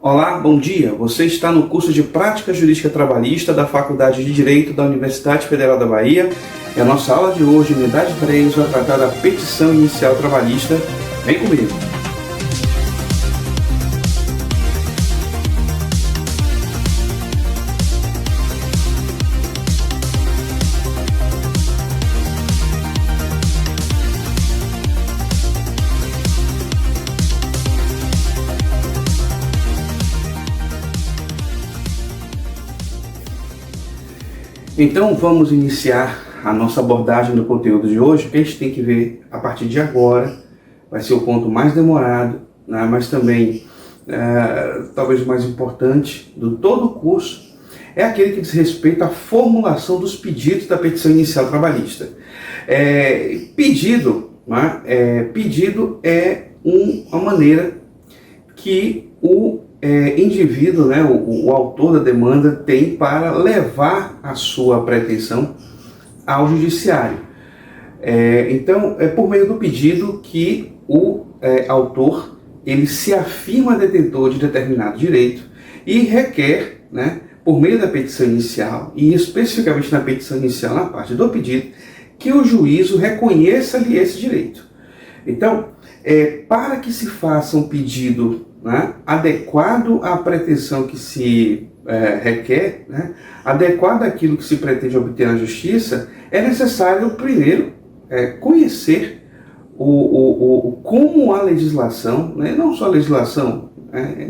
Olá, bom dia. Você está no curso de Prática Jurídica Trabalhista da Faculdade de Direito da Universidade Federal da Bahia. E a nossa aula de hoje, unidade 3, vai tratar da petição inicial trabalhista. Vem comigo. Então vamos iniciar a nossa abordagem do conteúdo de hoje. O que a gente tem que ver a partir de agora vai ser o ponto mais demorado, né, mas também talvez o mais importante do todo o curso, é aquele que diz respeito à formulação dos pedidos da petição inicial trabalhista. Pedido é uma maneira que o indivíduo, né, o autor da demanda, tem para levar a sua pretensão ao judiciário. Então, é por meio do pedido que o autor ele se afirma detentor de determinado direito e requer, né, por meio da petição inicial, e especificamente na petição inicial, na parte do pedido, que o juízo reconheça-lhe esse direito. Então, para que se faça um pedido, né, adequado à pretensão que se requer, né, adequado àquilo que se pretende obter na justiça, é necessário primeiro conhecer como a legislação, né, não só a legislação,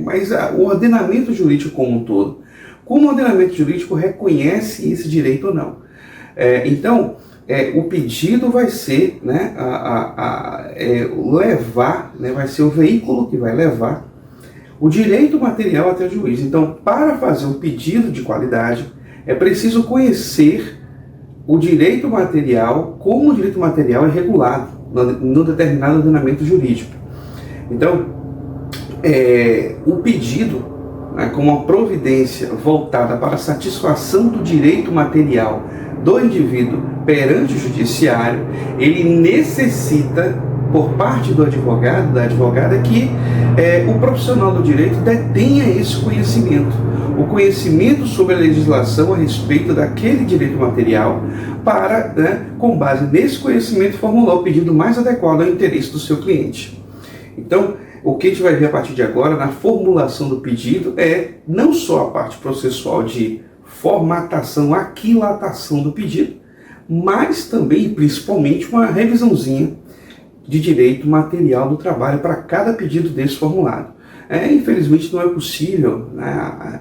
mas o ordenamento jurídico como um todo, como o ordenamento jurídico reconhece esse direito ou não. Então, o pedido vai ser, né, levar, né, vai ser o veículo que vai levar o direito material até o juiz. Então, para fazer um pedido de qualidade, é preciso conhecer o direito material, como o direito material é regulado no determinado ordenamento jurídico. Então, o pedido, né, como uma providência voltada para a satisfação do direito material do indivíduo perante o judiciário, ele necessita, por parte do advogado, da advogada, que o profissional do direito detenha esse conhecimento, o conhecimento sobre a legislação a respeito daquele direito material, para, né, com base nesse conhecimento, formular o pedido mais adequado ao interesse do seu cliente. Então, o que a gente vai ver a partir de agora na formulação do pedido é não só a parte processual de formatação, aquilatação do pedido, mas também, principalmente, uma revisãozinha de direito material do trabalho para cada pedido desse formulado. Infelizmente não é possível, né,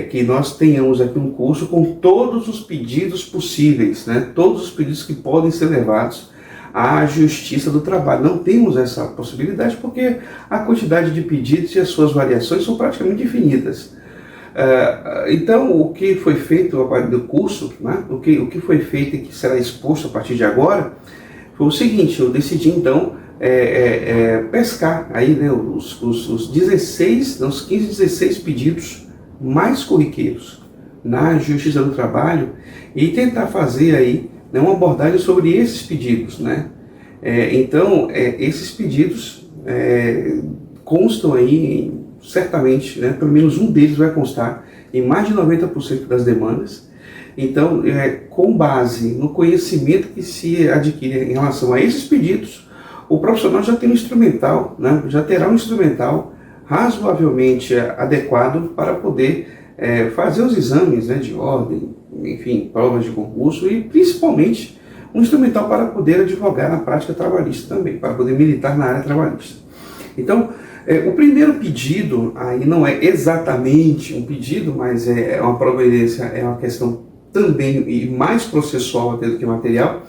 que nós tenhamos aqui um curso com todos os pedidos possíveis, né, todos os pedidos que podem ser levados à Justiça do Trabalho. Não temos essa possibilidade porque a quantidade de pedidos e as suas variações são praticamente infinitas. Então, o que foi feito a partir do curso, né, o que foi feito e que será exposto a partir de agora, foi o seguinte: eu decidi então pescar aí, né, os 15, 16 pedidos mais corriqueiros na Justiça do Trabalho e tentar fazer aí, né, uma abordagem sobre esses pedidos, né? Então, esses pedidos constam aí, certamente, né, pelo menos um deles vai constar em mais de 90% das demandas. Então, com base no conhecimento que se adquire em relação a esses pedidos, o profissional já tem um instrumental, né, já terá um instrumental razoavelmente adequado para poder fazer os exames, né, de ordem, enfim, provas de concurso e principalmente um instrumental para poder advogar na prática trabalhista também, para poder militar na área trabalhista. Então, o primeiro pedido aí não é exatamente um pedido, mas é uma providência, é uma questão também e mais processual até do que material.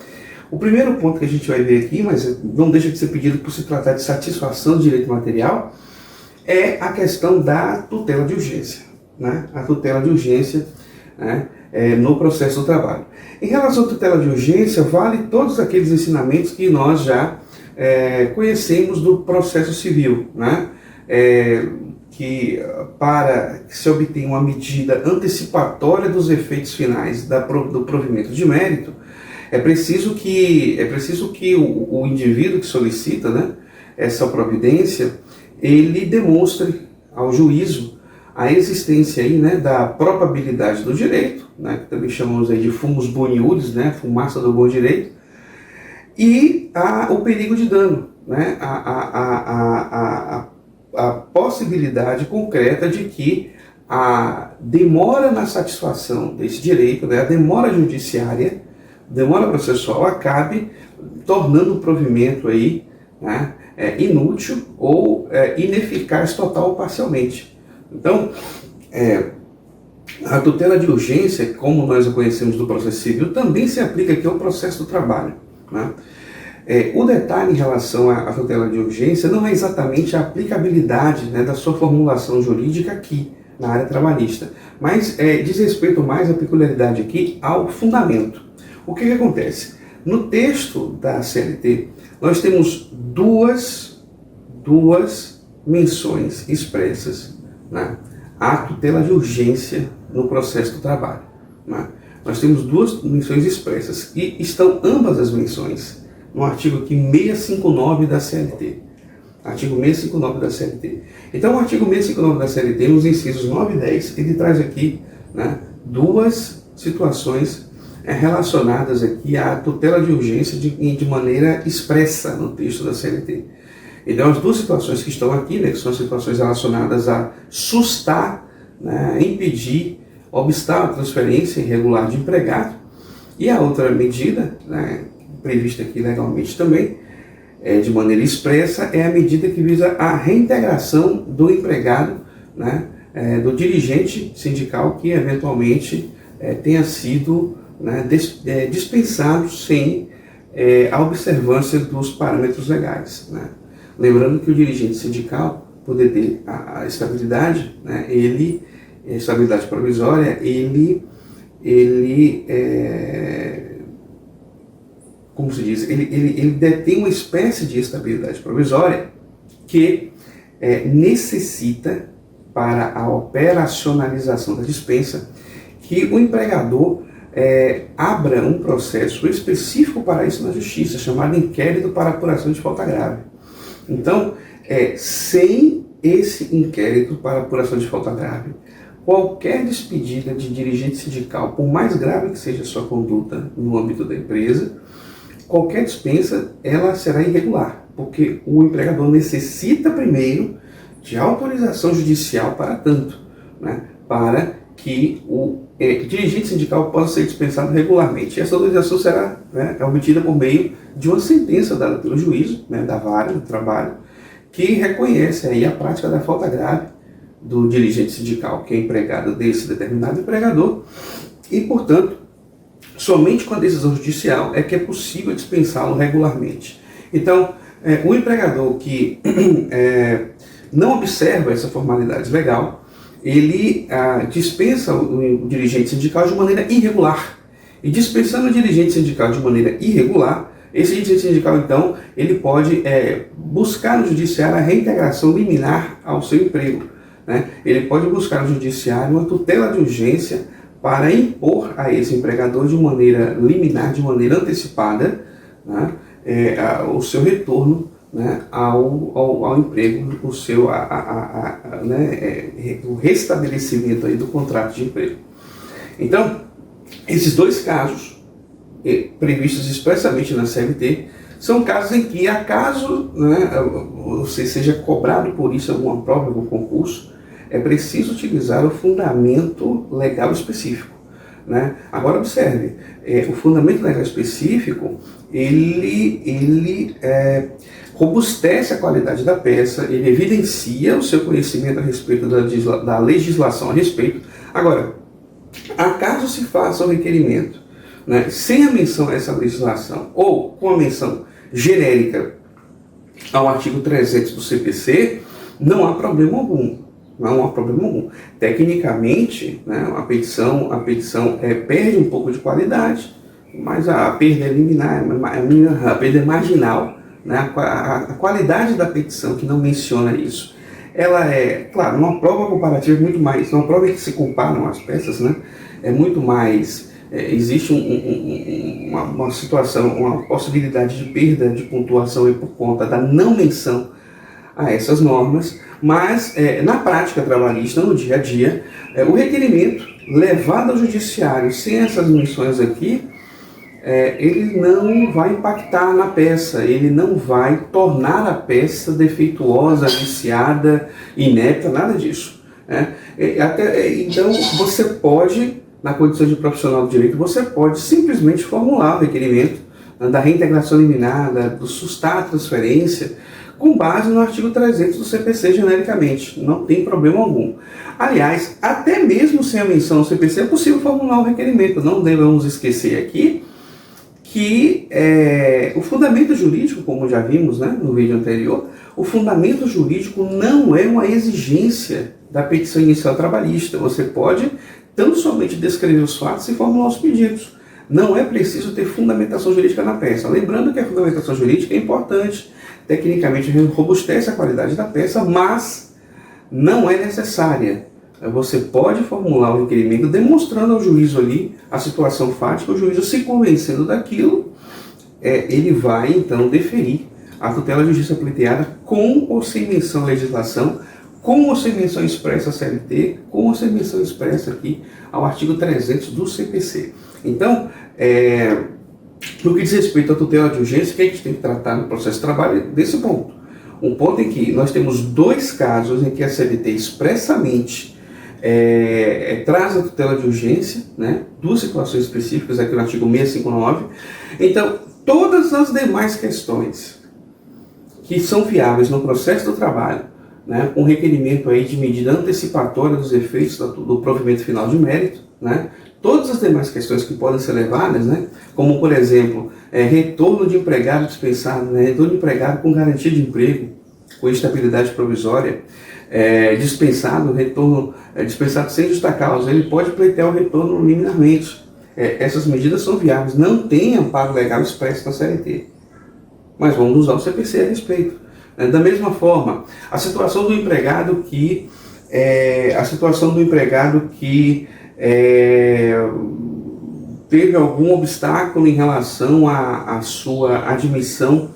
O primeiro ponto que a gente vai ver aqui, mas não deixa de ser pedido por se tratar de satisfação do direito material, é a questão da tutela de urgência, né? A tutela de urgência, né, no processo do trabalho. Em relação à tutela de urgência, vale todos aqueles ensinamentos que nós já conhecemos do processo civil, né? Que para que se obtenha uma medida antecipatória dos efeitos finais do provimento de mérito, é preciso que o indivíduo que solicita, né, essa providência, ele demonstre ao juízo a existência aí, né, da probabilidade do direito, né, que também chamamos aí de fumus boniuris, né, fumaça do bom direito, e o perigo de dano, né, a possibilidade concreta de que a demora na satisfação desse direito, né, a demora judiciária, demora processual, acabe tornando o provimento aí, né, inútil ou ineficaz total ou parcialmente. Então, a tutela de urgência, como nós a conhecemos do processo civil, também se aplica aqui ao processo do trabalho, né? O detalhe em relação à tutela de urgência não é exatamente a aplicabilidade, né, da sua formulação jurídica aqui na área trabalhista, mas diz respeito mais à peculiaridade aqui ao fundamento. O que acontece? No texto da CLT, nós temos duas menções expressas, né, à tutela de urgência no processo do trabalho, né? Nós temos duas menções expressas e estão ambas as menções no artigo aqui 659 da CLT. Artigo 659 da CLT. Então, o artigo 659 da CLT, nos incisos 9 e 10, ele traz aqui, né, duas situações relacionadas aqui à tutela de urgência de maneira expressa no texto da CLT. Então, as duas situações que estão aqui, né, que são situações relacionadas a sustar, né, impedir, obstar a transferência irregular de empregado, e a outra medida, né, prevista aqui legalmente também, de maneira expressa, é a medida que visa a reintegração do empregado, né, do dirigente sindical que eventualmente tenha sido, né, dispensado sem a observância dos parâmetros legais, né? Lembrando que o dirigente sindical, poder ter a estabilidade, né, estabilidade provisória, como se diz, ele detém uma espécie de estabilidade provisória que necessita, para a operacionalização da dispensa, que o empregador abra um processo específico para isso na justiça, chamado inquérito para apuração de falta grave. Então, sem esse inquérito para apuração de falta grave, qualquer despedida de dirigente sindical, por mais grave que seja a sua conduta no âmbito da empresa, qualquer dispensa, ela será irregular, porque o empregador necessita primeiro de autorização judicial para tanto, né, para que o dirigente sindical possa ser dispensado regularmente. E essa autorização será, né, obtida por meio de uma sentença dada pelo juízo, né, da vara do trabalho, que reconhece aí a prática da falta grave do dirigente sindical, que é empregado desse determinado empregador, e, portanto, somente com a decisão judicial é que é possível dispensá-lo regularmente. Então, o empregador que não observa essa formalidade legal, ele dispensa o dirigente sindical de maneira irregular. E dispensando o dirigente sindical de maneira irregular, esse dirigente sindical, então, ele pode buscar no judiciário a reintegração liminar ao seu emprego, né? Ele pode buscar no judiciário uma tutela de urgência para impor a esse empregador de maneira liminar, de maneira antecipada, né, o seu retorno, né, ao emprego, o seu o restabelecimento aí do contrato de emprego. Então, esses dois casos, previstos expressamente na CLT, são casos em que, acaso, né, você seja cobrado por isso alguma prova, algum concurso, é preciso utilizar o fundamento legal específico, né? Agora observe, o fundamento legal específico, ele robustece a qualidade da peça, ele evidencia o seu conhecimento a respeito da legislação a respeito. Agora, acaso se faça o requerimento, né, sem a menção a essa legislação, ou com a menção genérica ao artigo 300 do CPC, não há problema algum. Não há problema algum. Tecnicamente, né, a petição perde um pouco de qualidade, mas a perda é liminar, a perda é marginal, né? A qualidade da petição que não menciona isso, ela é, claro, uma prova comparativa muito mais, uma prova que se comparam as peças, né? É muito mais, existe uma situação, uma possibilidade de perda de pontuação aí por conta da não menção a essas normas, Mas, na prática trabalhista, no dia a dia, o requerimento levado ao judiciário sem essas menções aqui, ele não vai impactar na peça, ele não vai tornar a peça defeituosa, viciada, inepta, nada disso. Né? Então, você pode, na condição de profissional do direito, você pode simplesmente formular o requerimento da reintegração liminar, do sustar a transferência, com base no artigo 300 do CPC genericamente, não tem problema algum. Aliás, até mesmo sem a menção no CPC é possível formular um requerimento, não devemos esquecer aqui que o fundamento jurídico, como já vimos, né, no vídeo anterior, o fundamento jurídico não é uma exigência da petição inicial trabalhista. Você pode tão somente descrever os fatos e formular os pedidos. Não é preciso ter fundamentação jurídica na peça. Lembrando que a fundamentação jurídica é importante, tecnicamente robustece a qualidade da peça, mas não é necessária. Você pode formular o requerimento demonstrando ao juízo ali a situação fática, o juízo se convencendo daquilo, ele vai então deferir a tutela de justiça pleiteada com ou sem menção à legislação, com ou sem menção expressa à CLT, com ou sem menção expressa aqui ao artigo 300 do CPC. Então, no que diz respeito à tutela de urgência, o que a gente tem que tratar no processo de trabalho é desse ponto. Um ponto em que nós temos dois casos em que a CLT expressamente traz a tutela de urgência, né? Duas situações específicas aqui no artigo 659. Então, todas as demais questões que são viáveis no processo do trabalho, né, com requerimento aí de medida antecipatória dos efeitos do provimento final de mérito, né, todas as demais questões que podem ser levadas, né, como por exemplo, retorno de empregado dispensado, né, retorno de empregado com garantia de emprego, com estabilidade provisória, dispensado, retorno dispensado sem justa causa, ele pode pleitear o retorno liminarmente. Essas medidas são viáveis, não tem amparo legal expresso na CLT, mas vamos usar o CPC a respeito. Da mesma forma, a situação do empregado que teve algum obstáculo em relação à sua admissão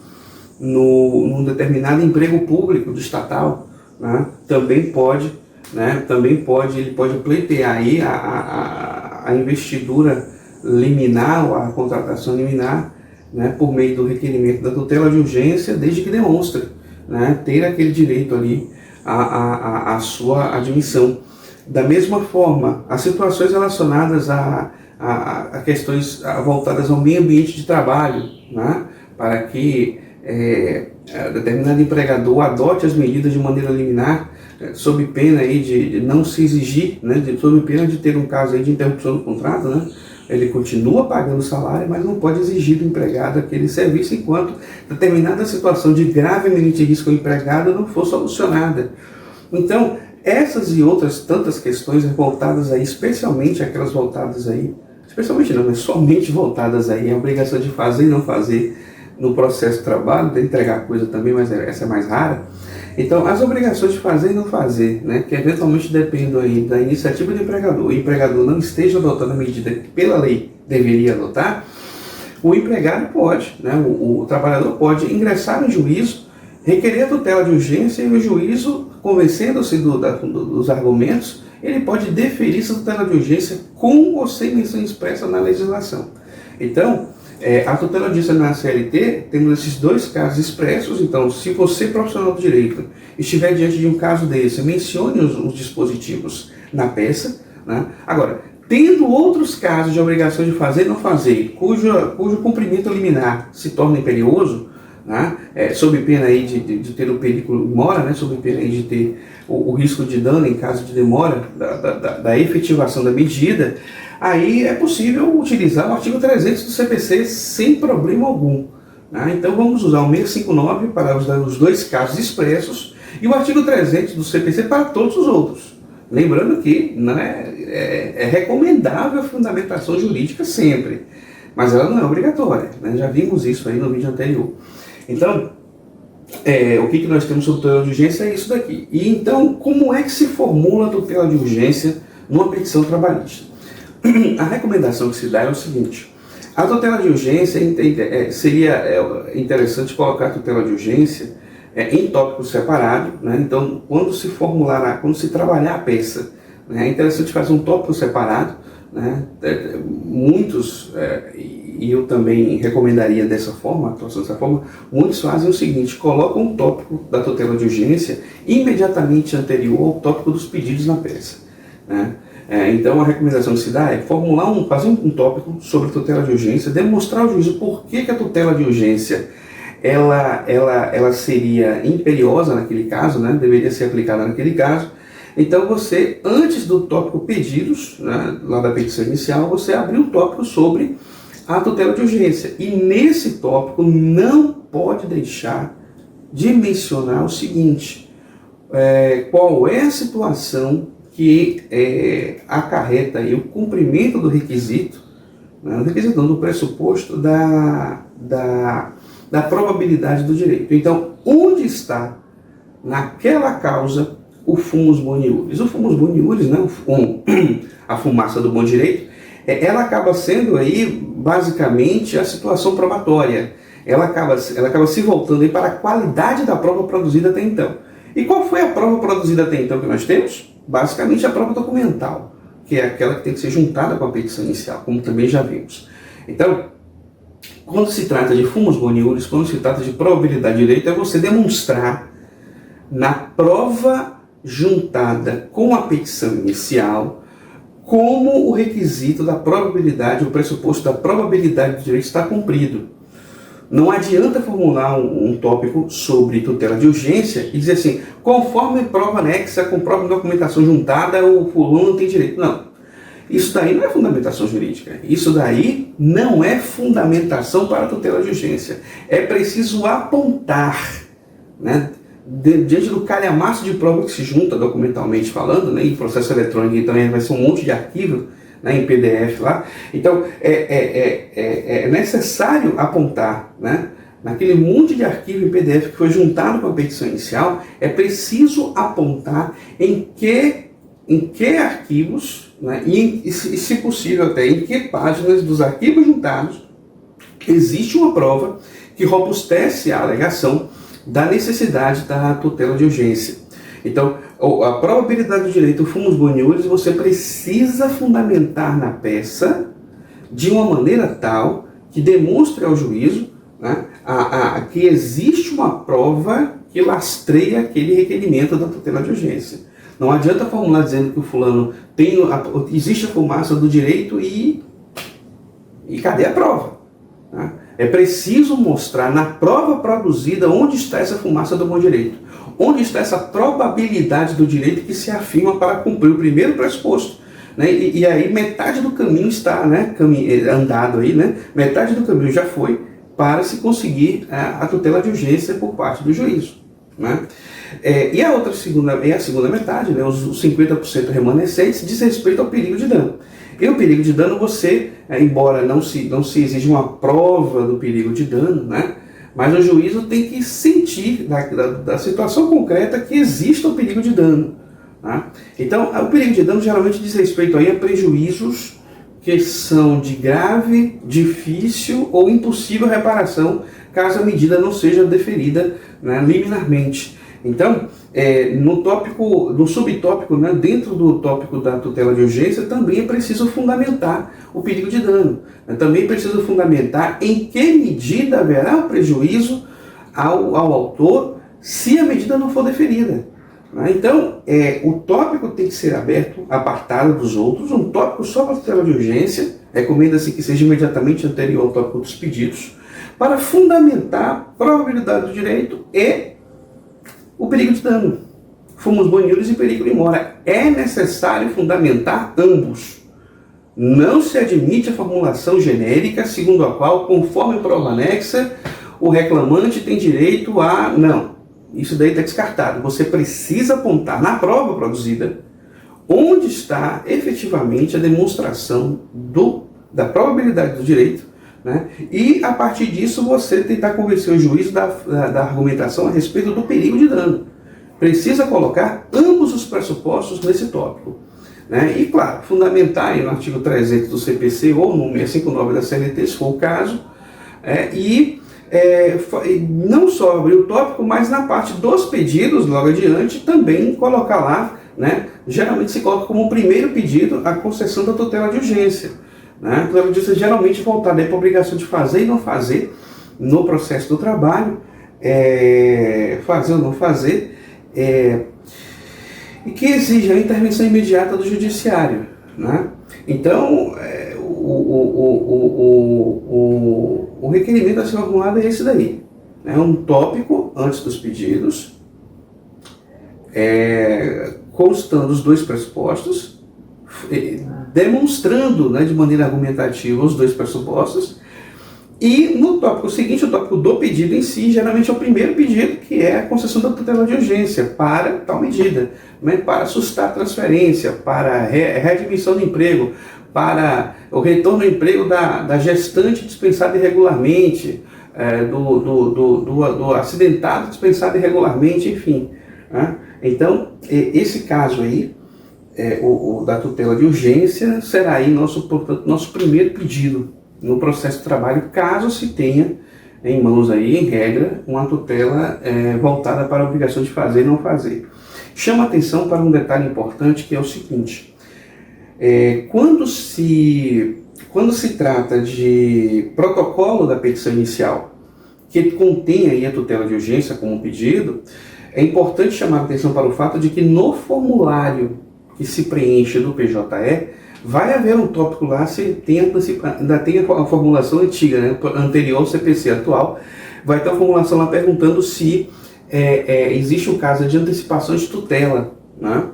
num determinado emprego público do estatal, né? Também pode, ele pode pleitear aí a investidura liminar ou a contratação liminar, né, por meio do requerimento da tutela de urgência, desde que demonstre, né, ter aquele direito ali à sua admissão. Da mesma forma, as situações relacionadas a questões voltadas ao meio ambiente de trabalho, né, para que determinado empregador adote as medidas de maneira liminar, sob pena aí de não se exigir, né, sob pena de ter um caso aí de interrupção do contrato, né, ele continua pagando o salário, mas não pode exigir do empregado aquele serviço enquanto determinada situação de grave iminente risco ao empregado não for solucionada. Então, essas e outras tantas questões voltadas aí, especialmente aquelas voltadas aí, especialmente não, mas somente voltadas aí à obrigação de fazer e não fazer no processo de trabalho, de entregar coisa também, mas essa é mais rara. Então, as obrigações de fazer e não fazer, né, que eventualmente dependem aí da iniciativa do empregador, o empregador não esteja adotando a medida que pela lei deveria adotar, o empregado pode, né, o trabalhador pode ingressar no juízo, requerer a tutela de urgência e o juízo, convencendo-se dos argumentos, ele pode deferir essa tutela de urgência com ou sem menção expressa na legislação. Então, a tutela de urgência na CLT, temos esses dois casos expressos. Então, se você, profissional do direito, estiver diante de um caso desse, mencione os dispositivos na peça, né? Agora, tendo outros casos de obrigação de fazer e não fazer, cujo cumprimento liminar se torna imperioso, né? Sob pena aí de ter o perigo mora, né? Sob pena aí de ter o risco de dano em caso de demora da efetivação da medida, aí é possível utilizar o artigo 300 do CPC sem problema algum. Né? Então vamos usar o 659 para os dois casos expressos e o artigo 300 do CPC para todos os outros. Lembrando que, né, é recomendável a fundamentação jurídica sempre, mas ela não é obrigatória. Né? Já vimos isso aí no vídeo anterior. Então, o que nós temos sobre tutela de urgência é isso daqui. E então, como é que se formula a tutela de urgência numa petição trabalhista? A recomendação que se dá é o seguinte: a tutela de urgência seria interessante colocar a tutela de urgência em tópicos separados, né? Então, quando se trabalhar a peça, né, é interessante fazer um tópico separado, né? E eu também recomendaria dessa forma, atuação dessa forma, muitos fazem o seguinte: colocam um tópico da tutela de urgência imediatamente anterior ao tópico dos pedidos na peça, né? Então a recomendação que se dá é fazer um tópico sobre tutela de urgência, demonstrar ao juízo por que a tutela de urgência ela seria imperiosa naquele caso, né? Deveria ser aplicada naquele caso. Então você, antes do tópico pedidos, né, lá da petição inicial, você abriu um tópico sobre a tutela de urgência. E nesse tópico não pode deixar de mencionar o seguinte: qual é a situação que acarreta aí o cumprimento do requisito, né, do pressuposto da probabilidade do direito. Então, onde está naquela causa o fumus boni iuris? O fumus boni iuris, né, a fumaça do bom direito, ela acaba sendo aí basicamente a situação probatória. Ela acaba se voltando aí para a qualidade da prova produzida até então. E qual foi a prova produzida até então que nós temos? Basicamente a prova documental, que é aquela que tem que ser juntada com a petição inicial, como também já vimos. Então, quando se trata de fumus boni iuris, quando se trata de probabilidade de direito, é você demonstrar na prova juntada com a petição inicial como o requisito da probabilidade, o pressuposto da probabilidade do direito está cumprido. Não adianta formular um tópico sobre tutela de urgência e dizer assim: conforme prova anexa, com prova de documentação juntada, o fulano tem direito. Não. Isso daí não é fundamentação jurídica. Isso daí não é fundamentação para a tutela de urgência. É preciso apontar, né, diante do calhamaço de prova que se junta documentalmente falando, né, em processo eletrônico também vai ser um monte de arquivo, né, em PDF lá. Então, é necessário apontar, né, naquele monte de arquivo em PDF que foi juntado com a petição inicial, é preciso apontar em que arquivos, né, e se possível até em que páginas dos arquivos juntados existe uma prova que robustece a alegação da necessidade da tutela de urgência. Então, a probabilidade do direito, o fumus boni iuris, você precisa fundamentar na peça de uma maneira tal que demonstre ao juízo, né, que existe uma prova que lastreia aquele requerimento da tutela de urgência. Não adianta formular dizendo que o fulano existe a fumaça do direito e cadê a prova? Né? É preciso mostrar na prova produzida onde está essa fumaça do bom direito. Onde está essa probabilidade do direito que se afirma para cumprir o primeiro pressuposto. Né? E aí metade do caminho está, né, andado aí, né? Metade do caminho já foi para se conseguir a tutela de urgência por parte do juízo. Né? E a segunda metade, né, os 50% remanescentes, diz respeito ao perigo de dano. E o perigo de dano, você, embora não se exija uma prova do perigo de dano, né, mas o juízo tem que sentir da situação concreta que exista o perigo de dano. Tá? Então, o perigo de dano geralmente diz respeito aí a prejuízos que são de grave, difícil ou impossível reparação, caso a medida não seja deferida, né, liminarmente. Então, no subtópico, né, dentro do tópico da tutela de urgência, também é preciso fundamentar o perigo de dano. Também é preciso fundamentar em que medida haverá o prejuízo ao autor se a medida não for deferida. Então, o tópico tem que ser aberto, apartado dos outros, um tópico só para a tutela de urgência, recomenda-se que seja imediatamente anterior ao tópico dos pedidos, para fundamentar a probabilidade do direito e o perigo de dano. Fumus boni iuris e perigo de mora. É necessário fundamentar ambos. Não se admite a formulação genérica segundo a qual, conforme prova anexa, o reclamante tem direito a... Não. Isso daí está descartado. Você precisa apontar na prova produzida onde está efetivamente a demonstração da probabilidade do direito, né? E a partir disso você tentar convencer o juiz da argumentação a respeito do perigo de dano. Precisa colocar ambos os pressupostos nesse tópico, né? E claro, fundamentar aí no artigo 300 do CPC ou no 659 da CLT, se for o caso, não só abrir o tópico, mas na parte dos pedidos, logo adiante, também colocar lá, né? Geralmente se coloca como primeiro pedido a concessão da tutela de urgência. Né? A tutela de urgência geralmente voltada para a obrigação de fazer e não fazer no processo do trabalho, fazer ou não fazer, e que exige a intervenção imediata do judiciário. Né? Então, o requerimento a ser formulado é esse daí. É um tópico antes dos pedidos, constando os dois pressupostos, demonstrando, né, de maneira argumentativa os dois pressupostos, e no tópico seguinte, o tópico do pedido em si, geralmente é o primeiro pedido, que é a concessão da tutela de urgência para tal medida, né, para sustar a transferência, para a readmissão do emprego, para o retorno ao emprego da gestante dispensada irregularmente, do acidentado dispensado irregularmente, enfim. Né? Então, esse caso aí, o da tutela de urgência, será aí portanto, nosso primeiro pedido no processo de trabalho, caso se tenha em mãos aí, em regra, uma tutela voltada para a obrigação de fazer e não fazer. Chama atenção para um detalhe importante, que é o seguinte: quando se trata de protocolo da petição inicial, que contém aí a tutela de urgência como pedido, é importante chamar a atenção para o fato de que no formulário que se preenche do PJE, vai haver um tópico lá, se ainda tem a formulação antiga, né, anterior ao CPC atual, vai ter uma formulação lá perguntando se existe um caso de antecipação de tutela, né?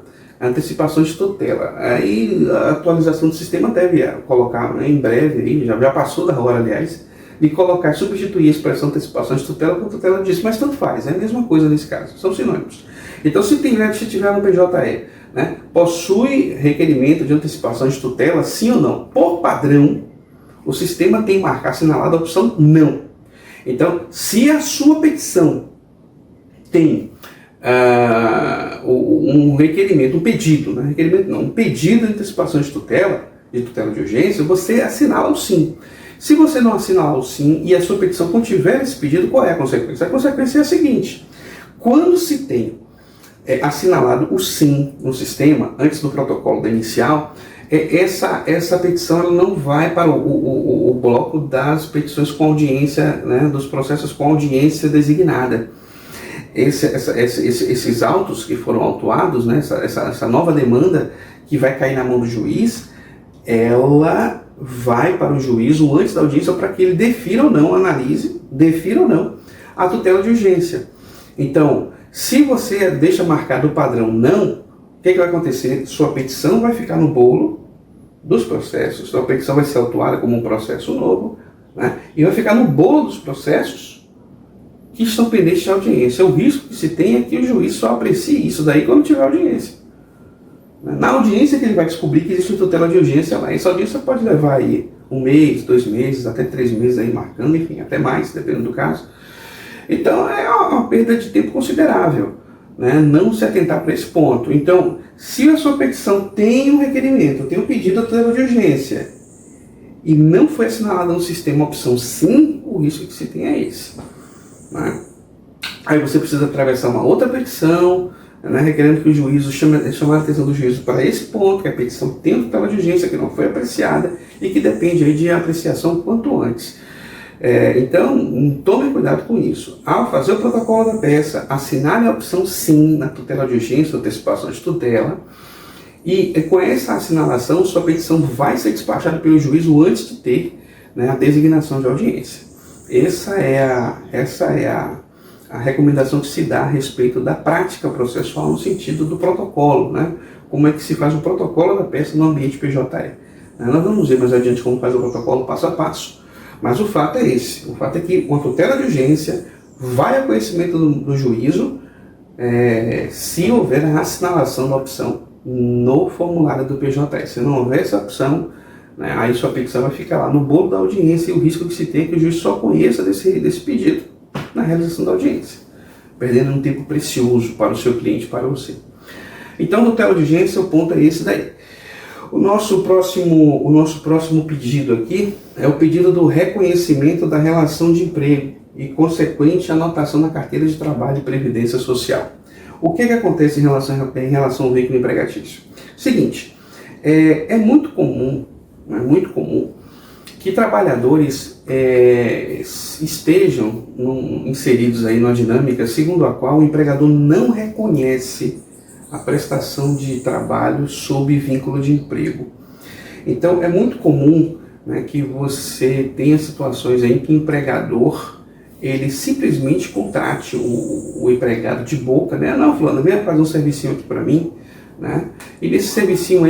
Antecipação de tutela. Aí a atualização do sistema deve colocar, né, em breve, aí, já passou da hora, aliás, de colocar, substituir a expressão antecipação de tutela por tutela disso, mas tanto faz, é a mesma coisa nesse caso, são sinônimos. Então, se tiver no PJE, né, possui requerimento de antecipação de tutela, sim ou não? Por padrão, o sistema tem que marcar assinalada a opção não. Então, se a sua petição tem um requerimento, um pedido, né, um pedido de antecipação de tutela de urgência, você assinala o sim. Se você não assinalar o sim e a sua petição contiver esse pedido, qual é a consequência? A consequência é a seguinte: quando se tem assinalado o sim no sistema, antes do protocolo da inicial, essa petição ela não vai para o bloco das petições com audiência, né, dos processos com audiência designada. Esses autos que foram autuados, né, essa nova demanda que vai cair na mão do juiz, ela vai para o juízo antes da audiência para que ele defira ou não, analise, defira ou não a tutela de urgência. Então, se você deixa marcado o padrão não, o que vai acontecer? Sua petição vai ficar no bolo dos processos, sua petição vai ser autuada como um processo novo, né, e vai ficar no bolo dos processos que estão pendentes de audiência. O risco que se tem é que o juiz só aprecie isso daí quando tiver audiência. Na audiência que ele vai descobrir que existe uma tutela de urgência lá. Essa audiência pode levar aí 1 mês, 2 meses, até 3 meses aí marcando, enfim, até mais, dependendo do caso. Então é uma perda de tempo considerável, né, não se atentar para esse ponto. Então, se a sua petição tem um requerimento, tem um pedido de tutela de urgência e não foi assinalada no sistema a opção sim, o risco que se tem é esse. Né? Aí você precisa atravessar uma outra petição, né, requerendo que o juízo chame a atenção do juízo para esse ponto, que a petição tem tutela de urgência que não foi apreciada e que depende aí de apreciação quanto antes. Então, tome cuidado com isso. Ao fazer o protocolo da peça, assinale a opção sim na tutela de urgência, antecipação de tutela, e com essa assinalação, sua petição vai ser despachada pelo juízo antes de ter, né, a designação de audiência. Essa é a recomendação que se dá a respeito da prática processual no sentido do protocolo, né? Como é que se faz o protocolo da peça no ambiente PJE. Nós vamos ver mais adiante como faz o protocolo passo a passo, mas o fato é esse. O fato é que uma tutela de urgência vai a conhecimento do juízo se houver a assinalação da opção no formulário do PJE. Se não houver essa opção, né, aí sua petição vai ficar lá no bolo da audiência e o risco que se tem é que o juiz só conheça desse pedido na realização da audiência, perdendo um tempo precioso para o seu cliente, para você. Então, tutela de urgência, o ponto é esse daí. O nosso próximo pedido aqui é o pedido do reconhecimento da relação de emprego. e consequente anotação na carteira de trabalho e previdência social. O que acontece em relação ao vínculo empregatício? Seguinte, é muito comum que trabalhadores estejam inseridos aí numa dinâmica segundo a qual o empregador não reconhece a prestação de trabalho sob vínculo de emprego. Então é muito comum, né, que você tenha situações em que o empregador ele simplesmente contrate o empregado de boca, né? Não, fulano, vem fazer um servicinho aqui para mim, né? E nesse servicinho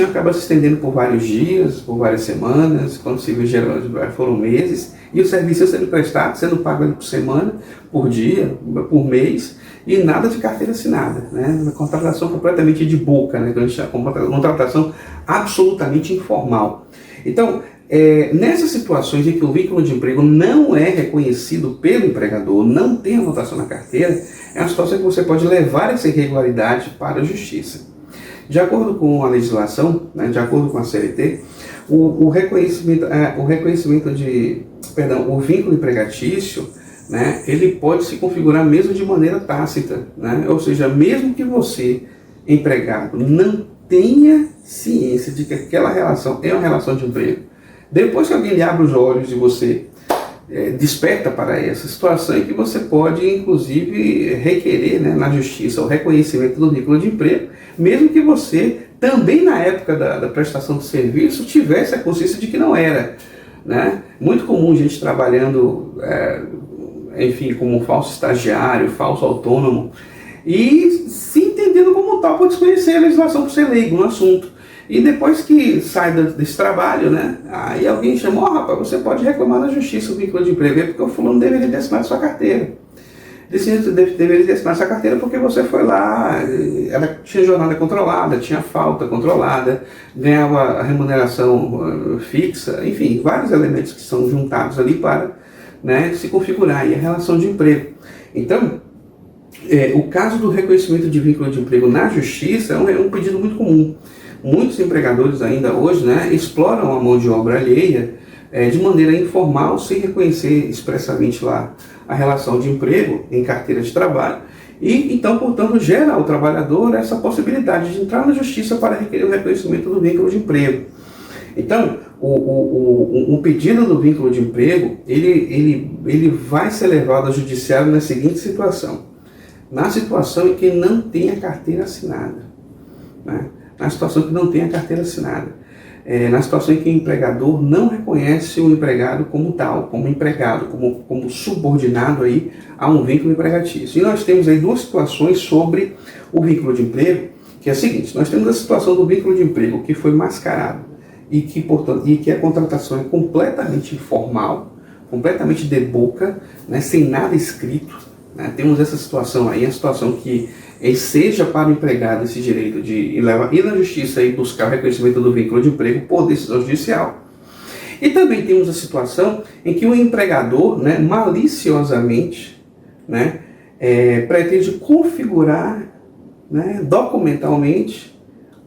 acaba se estendendo por vários dias, por várias semanas, quando se vê, geralmente foram meses, e o serviço sendo prestado, sendo pago ali por semana, por dia, por mês, e nada de carteira assinada, né? Uma contratação completamente de boca, né? Então a gente chama uma contratação absolutamente informal. Então, nessas situações em que o vínculo de emprego não é reconhecido pelo empregador, não tem anotação na carteira, é uma situação que você pode levar essa irregularidade para a justiça. De acordo com a legislação, né, de acordo com a CLT, o vínculo empregatício, né, ele pode se configurar mesmo de maneira tácita, né? Ou seja, mesmo que você, empregado, não tenha ciência de que aquela relação é uma relação de emprego, depois que alguém lhe abre os olhos e você desperta para essa situação, em que você pode, inclusive, requerer, né, na justiça o reconhecimento do vínculo de emprego, mesmo que você, também na época da prestação do serviço, tivesse a consciência de que não era, né? Muito comum gente trabalhando, enfim, como falso estagiário, falso autônomo, e se entendendo como tal por desconhecer a legislação, por ser leigo no assunto. E depois que sai desse trabalho, né, aí alguém chama, rapaz, você pode reclamar na justiça o vínculo de emprego, porque o fulano deveria ter assinado sua carteira. Deveria ter assinado sua carteira porque você foi lá, ela tinha jornada controlada, tinha falta controlada, ganhava a remuneração fixa, enfim, vários elementos que são juntados ali para, né, se configurar aí a relação de emprego. Então, o caso do reconhecimento de vínculo de emprego na justiça é um pedido muito comum. Muitos empregadores ainda hoje, né, exploram a mão de obra alheia de maneira informal, sem reconhecer expressamente lá a relação de emprego em carteira de trabalho, e então, portanto, gera ao trabalhador essa possibilidade de entrar na justiça para requerer o reconhecimento do vínculo de emprego. Então, o pedido do vínculo de emprego, ele vai ser levado ao judiciário na seguinte situação: na situação em que não tem a carteira assinada, né? Na situação que não tem a carteira assinada, na situação em que o empregador não reconhece o empregado como tal, como empregado, como subordinado aí a um vínculo empregatício. E nós temos aí duas situações sobre o vínculo de emprego, que é a seguinte: nós temos a situação do vínculo de emprego que foi mascarado e que, portanto, a contratação é completamente informal, completamente de boca, né, sem nada escrito, né? Temos essa situação aí, a situação que seja para o empregado esse direito de ir na justiça e buscar o reconhecimento do vínculo de emprego por decisão judicial. E também temos a situação em que o empregador, né, maliciosamente, né, pretende configurar, né, documentalmente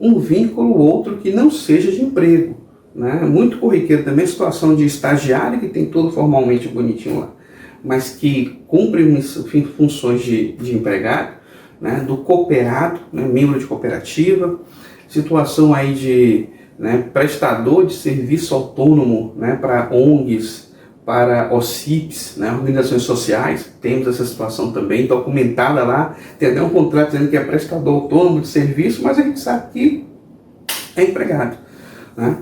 um vínculo ou outro que não seja de emprego, né? Muito corriqueiro também a situação de estagiário que tem tudo formalmente bonitinho lá, mas que cumpre funções de empregado, né, do cooperado, né, membro de cooperativa, situação aí de, né, prestador de serviço autônomo, né, para ONGs, para OCIPs, né, organizações sociais. Temos essa situação também documentada lá, tem até um contrato dizendo que é prestador autônomo de serviço, mas a gente sabe que é empregado, né?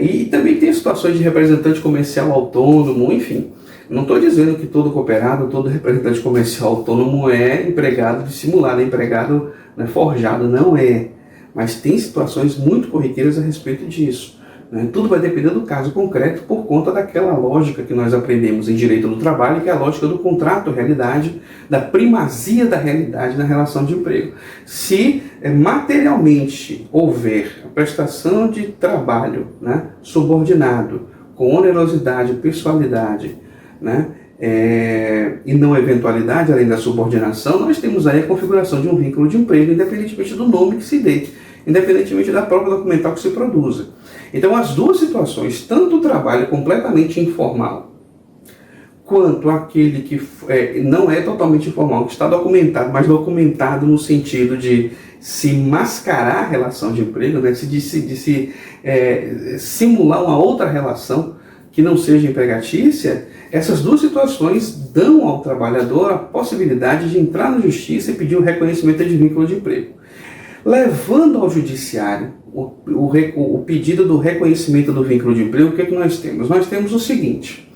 E também tem situações de representante comercial autônomo, enfim. Não estou dizendo que todo cooperado, todo representante comercial autônomo é empregado dissimulado, é empregado, né, forjado, não é. Mas tem situações muito corriqueiras a respeito disso, né? Tudo vai depender do caso concreto por conta daquela lógica que nós aprendemos em direito do trabalho, que é a lógica do contrato-realidade, da primazia da realidade na relação de emprego. Se materialmente houver a prestação de trabalho, né, subordinado, com onerosidade, pessoalidade, né, e não eventualidade, além da subordinação, nós temos aí a configuração de um vínculo de emprego, independentemente do nome que se dê, independentemente da prova documental que se produza. Então, as duas situações, tanto o trabalho completamente informal, quanto aquele que não é totalmente informal, que está documentado, mas documentado no sentido de se mascarar a relação de emprego, né, de se simular uma outra relação que não seja empregatícia. Essas duas situações dão ao trabalhador a possibilidade de entrar na justiça e pedir o reconhecimento de vínculo de emprego. Levando ao judiciário o pedido do reconhecimento do vínculo de emprego, o que é que nós temos? Nós temos o seguinte: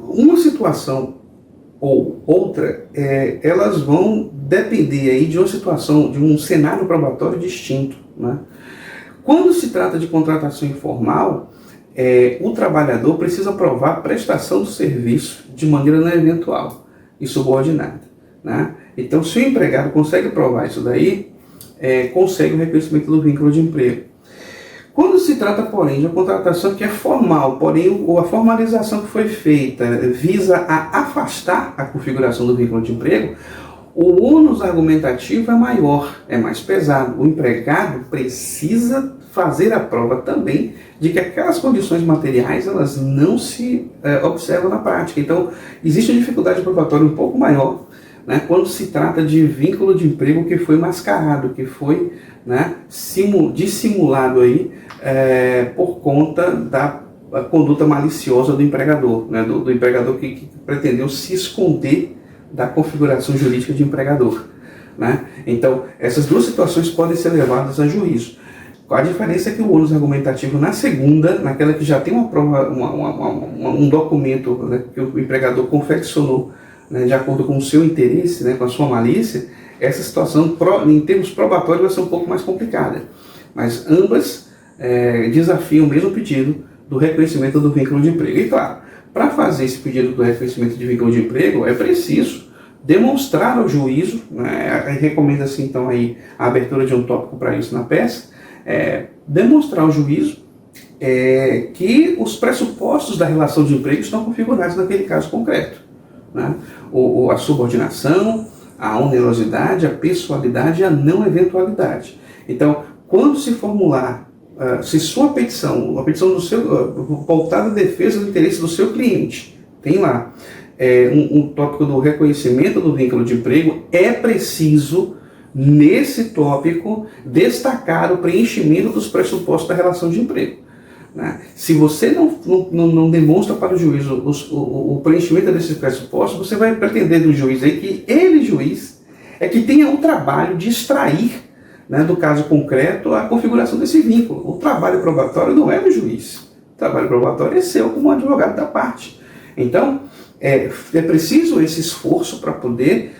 uma situação ou outra, elas vão depender aí de uma situação, de um cenário probatório distinto, né? Quando se trata de contratação informal, o trabalhador precisa provar a prestação do serviço de maneira não eventual e subordinada, né? Então, se o empregado consegue provar isso daí, consegue o reconhecimento do vínculo de emprego. Quando se trata, porém, de uma contratação que é formal, porém a formalização que foi feita visa a afastar a configuração do vínculo de emprego, o ônus argumentativo é maior, é mais pesado. O empregado precisa fazer a prova também de que aquelas condições materiais elas não se observam na prática. Então, existe uma dificuldade probatória um pouco maior, né, quando se trata de vínculo de emprego que foi mascarado, que foi, né, dissimulado aí, por conta da conduta maliciosa do empregador, né, do empregador que pretendeu se esconder da configuração jurídica de empregador, né? Então, essas duas situações podem ser levadas a juízo. A diferença é que o ônus argumentativo na segunda, naquela que já tem uma prova, um documento, né, que o empregador confeccionou, né, de acordo com o seu interesse, né, com a sua malícia, essa situação, em termos probatórios, vai ser um pouco mais complicada. Mas ambas desafiam o mesmo pedido do reconhecimento do vínculo de emprego. E claro, para fazer esse pedido do reconhecimento de vínculo de emprego, é preciso demonstrar ao juízo, né, recomenda-se então aí a abertura de um tópico para isso na peça, demonstrar ao juízo que os pressupostos da relação de emprego estão configurados naquele caso concreto, né? A subordinação, a onerosidade, a pessoalidade e a não eventualidade. Então, quando se formular, se sua petição, a petição do seu, voltada à defesa do interesse do seu cliente, tem lá um tópico do reconhecimento do vínculo de emprego, é preciso, nesse tópico, destacar o preenchimento dos pressupostos da relação de emprego, né? Se você não demonstra para o juiz o preenchimento desses pressupostos, você vai pretender do juiz aí que ele, juiz, é que tenha o trabalho de extrair, né, do caso concreto, a configuração desse vínculo. O trabalho probatório não é do juiz. O trabalho probatório é seu como advogado da parte. Então, é preciso esse esforço para poder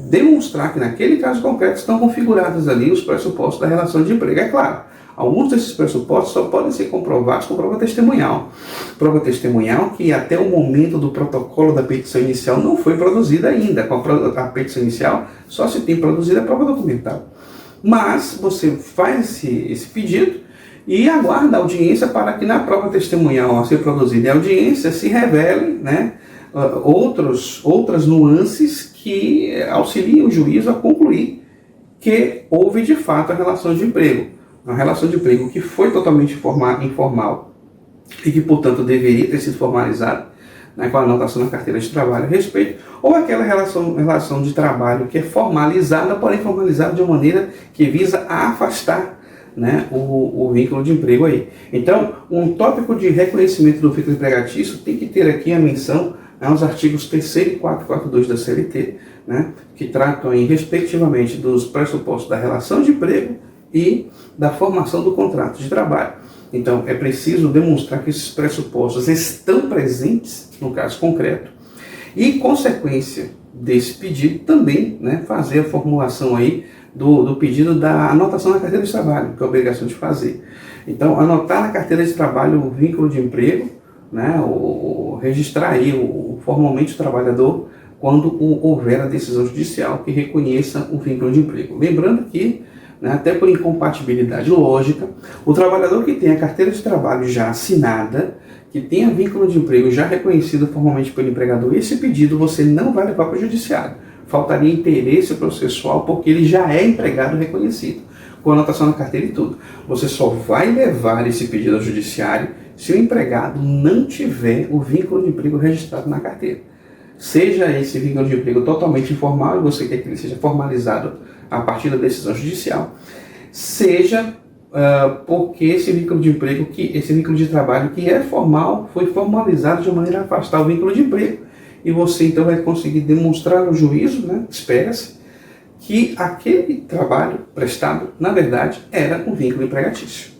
demonstrar que naquele caso concreto estão configurados ali os pressupostos da relação de emprego. É claro, alguns desses pressupostos só podem ser comprovados com prova testemunhal. Prova testemunhal que até o momento do protocolo da petição inicial não foi produzida ainda. Com a petição inicial só se tem produzida a prova documental. Mas você faz esse pedido e aguarda a audiência para que na prova testemunhal a ser produzida em audiência se revele, né, outras nuances que auxiliem o juízo a concluir que houve de fato a relação de emprego. Uma relação de emprego que foi totalmente informal e que, portanto, deveria ter sido formalizada, né, com a anotação na carteira de trabalho a respeito, ou aquela relação de trabalho que é formalizada, porém formalizada de uma maneira que visa a afastar, né, o vínculo de emprego aí. Então, um tópico de reconhecimento do vínculo empregatício tem que ter aqui a menção aos artigos 3º e 442 da CLT, né, que tratam aí, respectivamente, dos pressupostos da relação de emprego e da formação do contrato de trabalho. Então, é preciso demonstrar que esses pressupostos estão presentes no caso concreto e, consequência desse pedido, também, né, fazer a formulação aí do pedido da anotação na carteira de trabalho, que é a obrigação de fazer. Então, anotar na carteira de trabalho o vínculo de emprego, né, registrar aí formalmente o trabalhador quando houver a decisão judicial que reconheça o vínculo de emprego. Lembrando que, né, até por incompatibilidade lógica, o trabalhador que tem a carteira de trabalho já assinada, que tenha vínculo de emprego já reconhecido formalmente pelo empregador, esse pedido você não vai levar para o judiciário. Faltaria interesse processual porque ele já é empregado reconhecido, com anotação na carteira e tudo. Você só vai levar esse pedido ao judiciário se o empregado não tiver o vínculo de emprego registrado na carteira. Seja esse vínculo de emprego totalmente informal e você quer que ele seja formalizado a partir da decisão judicial, seja porque esse vínculo de emprego, esse vínculo de trabalho que é formal, foi formalizado de maneira a afastar o vínculo de emprego. E você então vai conseguir demonstrar no juízo, né, espera-se, que aquele trabalho prestado, na verdade, era um vínculo empregatício.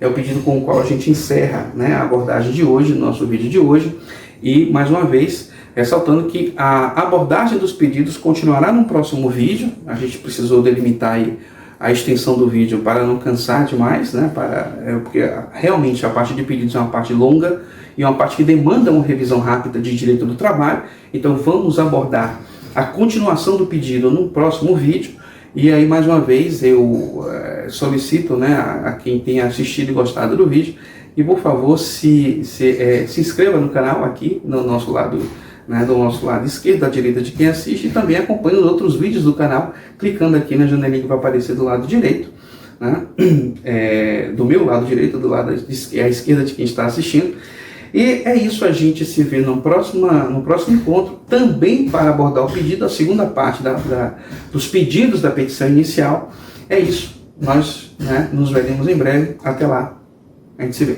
É o pedido com o qual a gente encerra, né, a abordagem de hoje, nosso vídeo de hoje, e mais uma vez ressaltando que a abordagem dos pedidos continuará no próximo vídeo. A gente precisou delimitar aí a extensão do vídeo para não cansar demais, né, porque realmente a parte de pedidos é uma parte longa e uma parte que demanda uma revisão rápida de direito do trabalho. Então vamos abordar a continuação do pedido no próximo vídeo. E aí, mais uma vez, eu solicito, né, a quem tenha assistido e gostado do vídeo, e por favor se inscreva no canal aqui no nosso lado, né, do nosso lado esquerdo, da direita de quem assiste, e também acompanhe os outros vídeos do canal, clicando aqui na janelinha que vai aparecer do lado direito, né, do meu lado direito, do lado à esquerda de quem está assistindo. E é isso, a gente se vê no próximo encontro, também para abordar o pedido, a segunda parte dos pedidos da petição inicial. É isso, nós, né, nos veremos em breve. Até lá, a gente se vê.